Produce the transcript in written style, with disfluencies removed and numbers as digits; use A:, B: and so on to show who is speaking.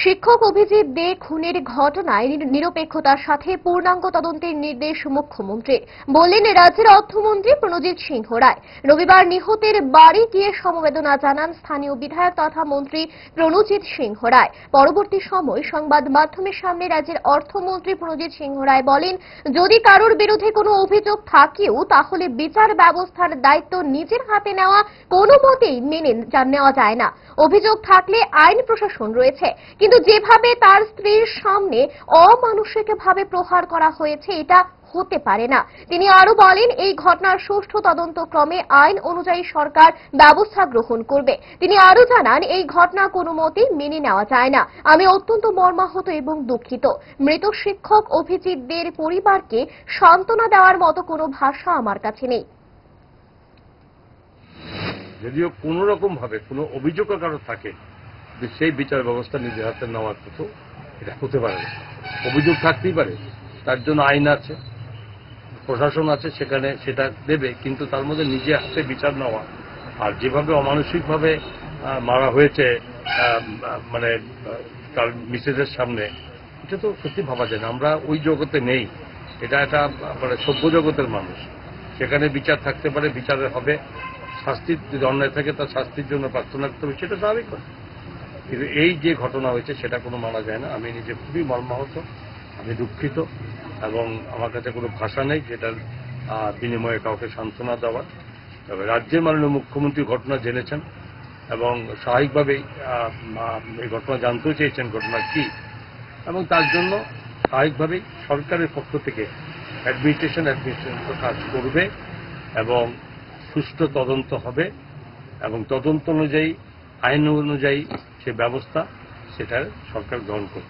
A: শিক্ষক অভিজিৎ দে খুনের ঘটনায় নিরপেক্ষতার সাথে পূর্ণাঙ্গ তদন্তের নির্দেশ মুখ্যমন্ত্রীর, বললেন রাজ্যের অর্থমন্ত্রী প্রণজিৎ সিংহ রায়। রবিবার নিহতের বাড়ি গিয়ে সমবেদনা জানান স্থানীয় বিধায়ক তথা মন্ত্রী প্রণজিৎ সিংহ রায়। পরবর্তী সময় সংবাদ মাধ্যমের সামনে রাজ্যের অর্থমন্ত্রী প্রণজিৎ সিংহ রায় বলেন, যদি কারোর বিরুদ্ধে কোনো অভিযোগ থাকেও তাহলে বিচার ব্যবস্থার দায়িত্ব নিজের হাতে নেওয়া কোনো মতেই মেনে নেওয়া যায় না। অভিযোগ থাকলে আইন প্রশাসন রয়েছে, কিন্তু যেভাবে তার স্ত্রীর সামনে অমানুষিকভাবে প্রহার করা হয়েছে এটা হতে পারে না। তিনি আরো বলেন, এই ঘটনার সুষ্ঠু তদন্তক্রমে আইন অনুযায়ী সরকার ব্যবস্থা গ্রহণ করবে। তিনি আরো জানান, এই ঘটনা কোনো মতেই মেনে নেওয়া যায় না। আমি অত্যন্ত মর্মাহত এবং দুঃখিত। মৃত শিক্ষক অভিজিৎ দের পরিবারকে সান্ত্বনা দেওয়ার মতো কোনো ভাষা আমার কাছে নেই।
B: যদিও কোনো রকম ভাবে কোনো অভিযোগ কারো থাকে যে সেই বিচার ব্যবস্থা নিজের হাতে নেওয়ার মতো এটা হতে পারে না। অভিযোগ থাকতেই পারে, তার জন্য আইন আছে, প্রশাসন আছে, সেখানে সেটা দেবে, কিন্তু তার মধ্যে নিজে হাতে বিচার নেওয়া আর যেভাবে অমানসিকভাবে মারা হয়েছে মানে তার মিসেসের সামনে, এটা তো সত্যি ভাবা যায় না। আমরা ওই জগতে নেই, এটা একটা মানে সভ্য জগতের মানুষ, সেখানে বিচার থাকতে পারে, বিচারের হবে, শাস্তির যদি অন্যায় থাকে তার শাস্তির জন্য প্রার্থনা করতে হবে, সেটা স্বাভাবিক কথা। কিন্তু এই যে ঘটনা হয়েছে সেটা কোনো মানা যায় না। আমি নিজে খুবই মর্মাহত, আমি দুঃখিত এবং আমার কাছে কোনো ভাষা নেই যেটার বিনিময়ে কাউকে সান্ত্বনা দেওয়ার। তবে রাজ্যের মাননীয় মুখ্যমন্ত্রী ঘটনা জেনেছেন এবং স্বাভাবিকভাবেই এই ঘটনা জানতেও চেয়েছেন ঘটনা কি, এবং তার জন্য স্বাভাবিকভাবেই সরকারের পক্ষ থেকে অ্যাডমিনিস্ট্রেশন কাজ করবে এবং সুষ্ঠু তদন্ত হবে এবং তদন্ত অনুযায়ী আইন অনুযায়ী সে ব্যবস্থা সেটা সরকার গ্রহণ করবে।